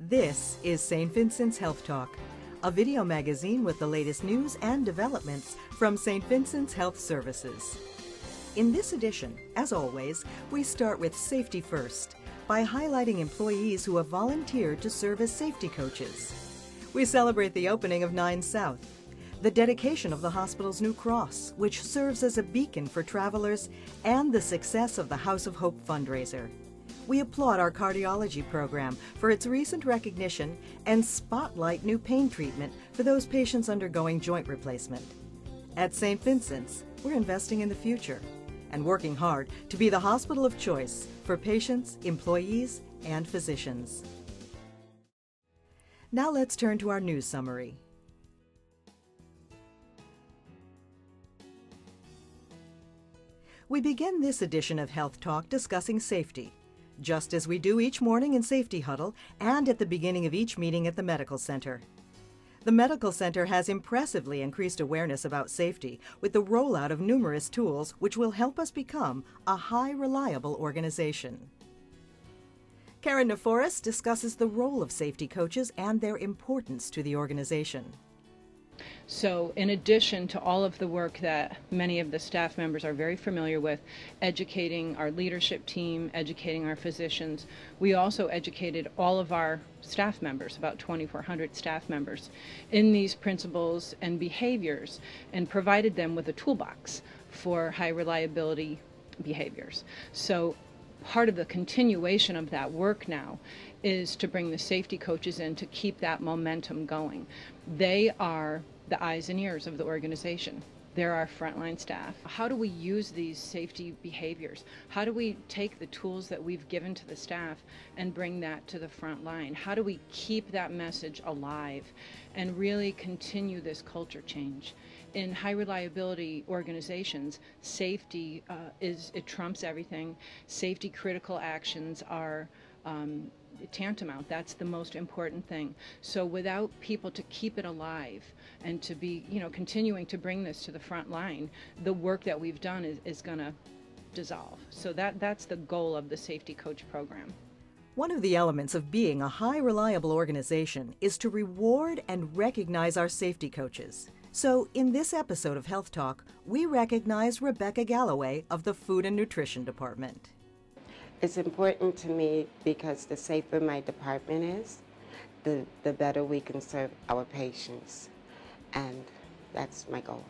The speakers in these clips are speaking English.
This is St. Vincent's Health Talk, a video magazine with the latest news and developments from St. Vincent's Health Services. In this edition, as always, we start with safety first by highlighting employees who have volunteered to serve as safety coaches. We celebrate the opening of 9 South, the dedication of the hospital's new cross, which serves as a beacon for travelers, and the success of the House of Hope fundraiser. We applaud our cardiology program for its recent recognition and spotlight new pain treatment for those patients undergoing joint replacement. At St. Vincent's, we're investing in the future and working hard to be the hospital of choice for patients, employees, and physicians. Now let's turn to our news summary. We begin this edition of Health Talk discussing safety, just as we do each morning in Safety Huddle and at the beginning of each meeting at the Medical Center. The Medical Center has impressively increased awareness about safety with the rollout of numerous tools which will help us become a high reliable organization. Karen Neforis discusses the role of safety coaches and their importance to the organization. So in addition to all of the work that many of the staff members are very familiar with, educating our leadership team, educating our physicians, we also educated all of our staff members, about 2,400 staff members, in these principles and behaviors, and provided them with a toolbox for high reliability behaviors. So part of the continuation of that work now is to bring the safety coaches in to keep that momentum going. They are the eyes and ears of the organization. They're our frontline staff. How do we use these safety behaviors? How do we take the tools that we've given to the staff and bring that to the front line? How do we keep that message alive and really continue this culture change? In high reliability organizations, safety it trumps everything. Safety critical actions are tantamount. That's the most important thing. So without people to keep it alive and to be, continuing to bring this to the front line, the work that we've done is going to dissolve. So that's the goal of the Safety Coach program. One of the elements of being a high reliable organization is to reward and recognize our safety coaches. So in this episode of Health Talk, we recognize Rebecca Galloway of the Food and Nutrition Department. It's important to me because the safer my department is, the better we can serve our patients. And that's my goal.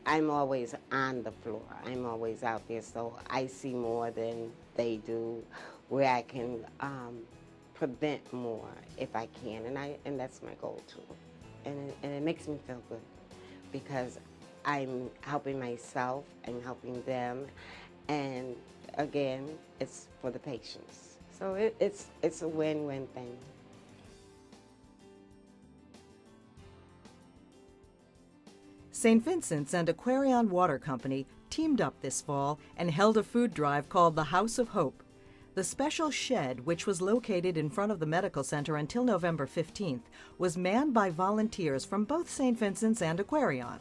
I'm always on the floor. I'm always out there, so I see more than they do, where I can prevent more if I can, and that's my goal too. And it makes me feel good because I'm helping myself, I'm helping them, and again, it's for the patients. So it's a win-win thing. St. Vincent's and Aquarion Water Company teamed up this fall and held a food drive called the House of Hope. The special shed, which was located in front of the Medical Center until November 15th, was manned by volunteers from both St. Vincent's and Aquarion.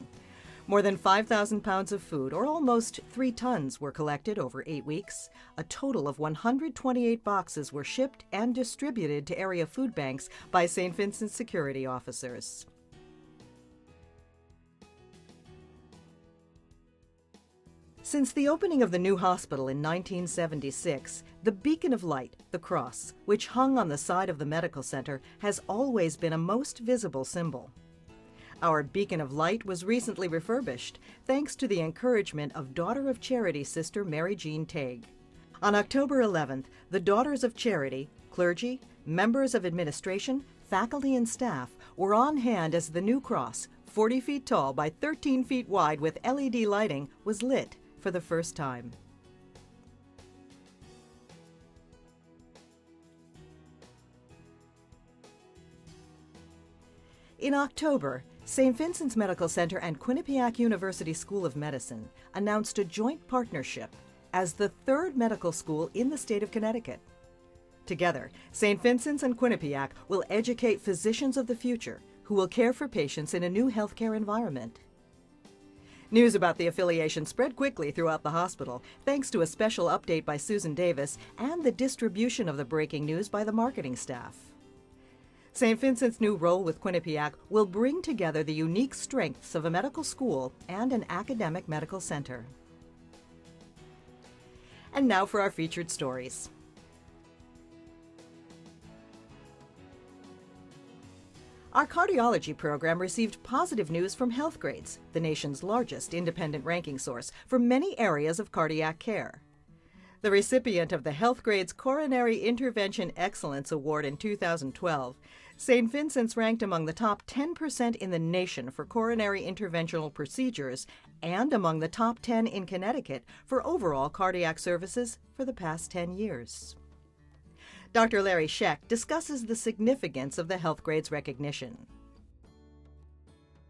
More than 5,000 pounds of food, or almost 3 tons, were collected over 8 weeks. A total of 128 boxes were shipped and distributed to area food banks by St. Vincent's security officers. Since the opening of the new hospital in 1976, the beacon of light, the cross, which hung on the side of the medical center, has always been a most visible symbol. Our beacon of light was recently refurbished, thanks to the encouragement of Daughter of Charity Sister Mary Jean Tague. On October 11th, the Daughters of Charity, clergy, members of administration, faculty, and staff were on hand as the new cross, 40 feet tall by 13 feet wide with LED lighting, was lit for the first time. In October, St. Vincent's Medical Center and Quinnipiac University School of Medicine announced a joint partnership as the 3rd medical school in the state of Connecticut. Together, St. Vincent's and Quinnipiac will educate physicians of the future who will care for patients in a new healthcare environment. News about the affiliation spread quickly throughout the hospital, thanks to a special update by Susan Davis and the distribution of the breaking news by the marketing staff. St. Vincent's new role with Quinnipiac will bring together the unique strengths of a medical school and an academic medical center. And now for our featured stories. Our cardiology program received positive news from Healthgrades, the nation's largest independent ranking source for many areas of cardiac care. The recipient of the Healthgrades Coronary Intervention Excellence Award in 2012, St. Vincent's ranked among the top 10% in the nation for coronary interventional procedures and among the top 10 in Connecticut for overall cardiac services for the past 10 years. Dr. Larry Scheck discusses the significance of the Healthgrades recognition.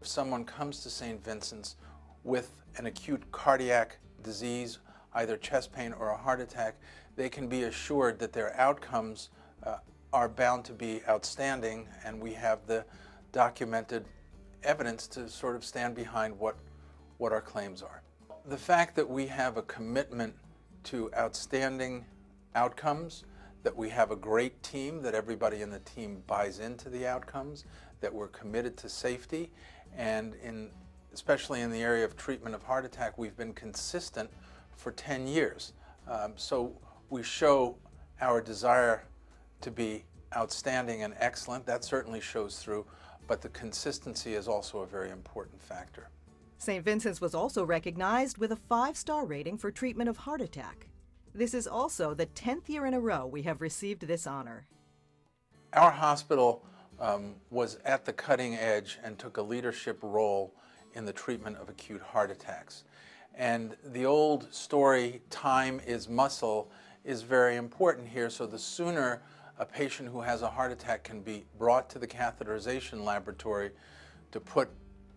If someone comes to St. Vincent's with an acute cardiac disease, either chest pain or a heart attack, they can be assured that their outcomes are bound to be outstanding, and we have the documented evidence to sort of stand behind what our claims are. The fact that we have a commitment to outstanding outcomes, that we have a great team, that everybody in the team buys into the outcomes, that we're committed to safety, and especially in the area of treatment of heart attack, we've been consistent for 10 years. So we show our desire to be outstanding and excellent. That certainly shows through, but the consistency is also a very important factor. St. Vincent's was also recognized with a 5-star rating for treatment of heart attack. This is also the 10th year in a row we have received this honor. Our hospital was at the cutting edge and took a leadership role in the treatment of acute heart attacks. And the old story, time is muscle, is very important here. So the sooner a patient who has a heart attack can be brought to the catheterization laboratory to put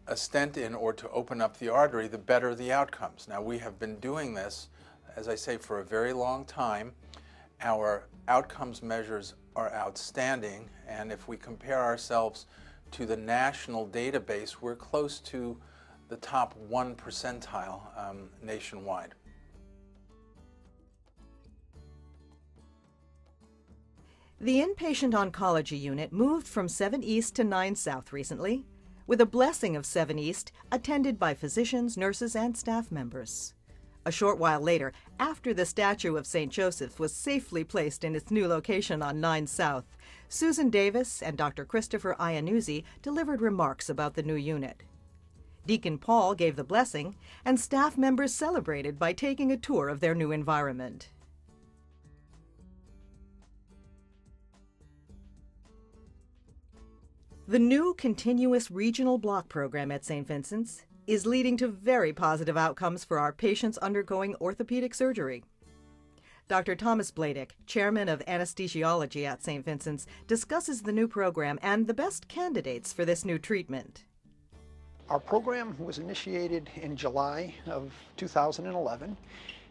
a stent in or to open up the artery, the better the outcomes. Now, we have been doing this, as I say, for a very long time. Our outcomes measures are outstanding, and if we compare ourselves to the national database, we're close to the top 1 percentile nationwide. The inpatient oncology unit moved from 7 East to 9 South recently, with a blessing of 7 East attended by physicians, nurses, and staff members. A short while later, after the statue of St. Joseph was safely placed in its new location on 9 South, Susan Davis and Dr. Christopher Iannuzzi delivered remarks about the new unit. Deacon Paul gave the blessing, and staff members celebrated by taking a tour of their new environment. The new continuous regional block program at St. Vincent's is leading to very positive outcomes for our patients undergoing orthopedic surgery. Dr. Thomas Bladick, chairman of anesthesiology at St. Vincent's, discusses the new program and the best candidates for this new treatment. Our program was initiated in July of 2011,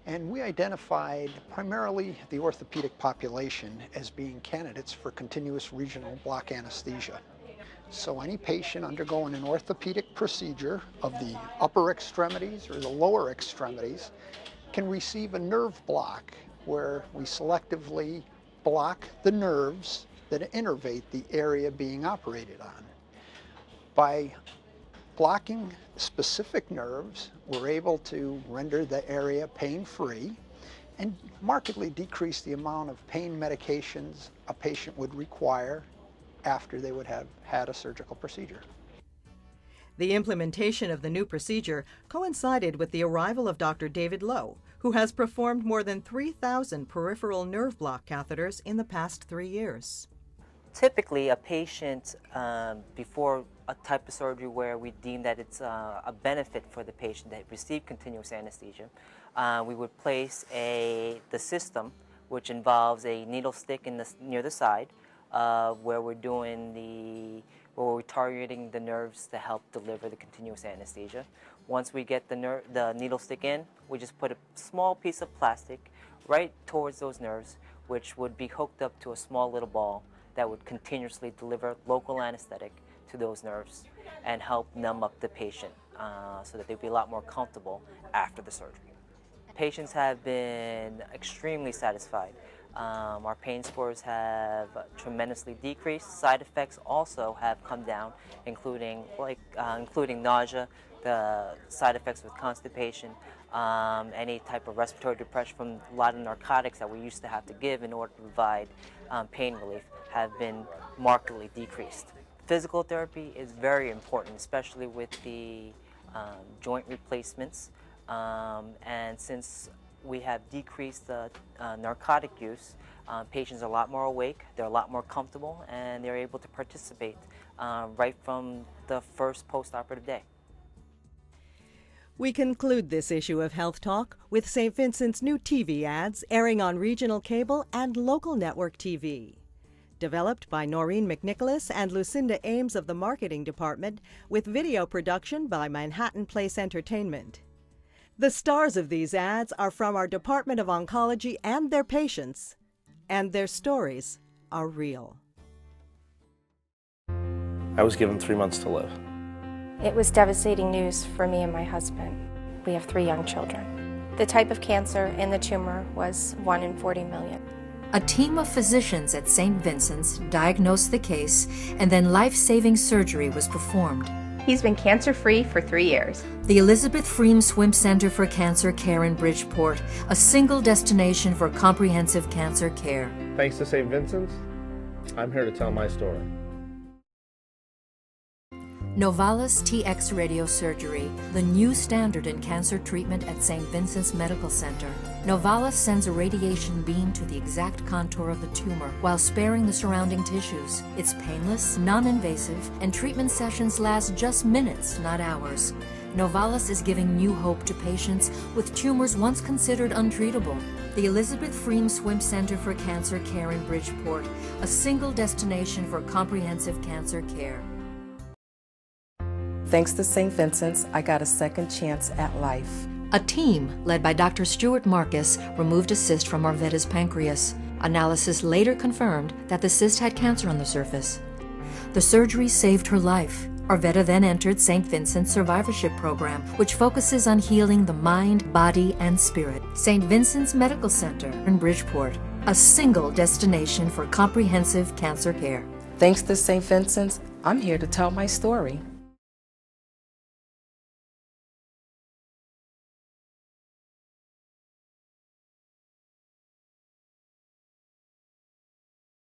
and we identified primarily the orthopedic population as being candidates for continuous regional block anesthesia. So any patient undergoing an orthopedic procedure of the upper extremities or the lower extremities can receive a nerve block where we selectively block the nerves that innervate the area being operated on. By blocking specific nerves, we're able to render the area pain-free and markedly decrease the amount of pain medications a patient would require after they would have had a surgical procedure. The implementation of the new procedure coincided with the arrival of Dr. David Lowe, who has performed more than 3,000 peripheral nerve block catheters in the past 3 years. Typically, a patient, before a type of surgery where we deem that it's a benefit for the patient that receive continuous anesthesia, we would place the system, which involves a needle stick near the side, where we're targeting the nerves to help deliver the continuous anesthesia. Once we get the needle stick in, we just put a small piece of plastic right towards those nerves, which would be hooked up to a small little ball that would continuously deliver local anesthetic to those nerves and help numb up the patient so that they'd be a lot more comfortable after the surgery. Patients have been extremely satisfied. Our pain scores have tremendously decreased. Side effects also have come down, including nausea, the side effects with constipation, any type of respiratory depression from a lot of narcotics that we used to have to give in order to provide pain relief have been markedly decreased. Physical therapy is very important, especially with the joint replacements, and since we have decreased the narcotic use, patients are a lot more awake, they're a lot more comfortable, and they're able to participate right from the first post-operative day. We conclude this issue of Health Talk with St. Vincent's new TV ads airing on regional cable and local network TV. Developed by Noreen McNicholas and Lucinda Ames of the Marketing Department, with video production by Manhattan Place Entertainment. The stars of these ads are from our Department of Oncology and their patients, and their stories are real. I was given 3 months to live. It was devastating news for me and my husband. We have 3 young children. The type of cancer in the tumor was 1 in 40 million. A team of physicians at St. Vincent's diagnosed the case, and then life-saving surgery was performed. He's been cancer-free for 3 years. The Elizabeth Freem Swim Center for Cancer Care in Bridgeport, a single destination for comprehensive cancer care. Thanks to St. Vincent's, I'm here to tell my story. Novalis TX radiosurgery, the new standard in cancer treatment at St. Vincent's Medical Center. Novalis sends a radiation beam to the exact contour of the tumor while sparing the surrounding tissues. It's painless, non-invasive, and treatment sessions last just minutes, not hours. Novalis is giving new hope to patients with tumors once considered untreatable. The Elizabeth Freem Swim Center for Cancer Care in Bridgeport, a single destination for comprehensive cancer care. Thanks to St. Vincent's, I got a second chance at life. A team, led by Dr. Stuart Marcus, removed a cyst from Arvetta's pancreas. Analysis later confirmed that the cyst had cancer on the surface. The surgery saved her life. Arvetta then entered St. Vincent's Survivorship Program, which focuses on healing the mind, body, and spirit. St. Vincent's Medical Center in Bridgeport, a single destination for comprehensive cancer care. Thanks to St. Vincent's, I'm here to tell my story.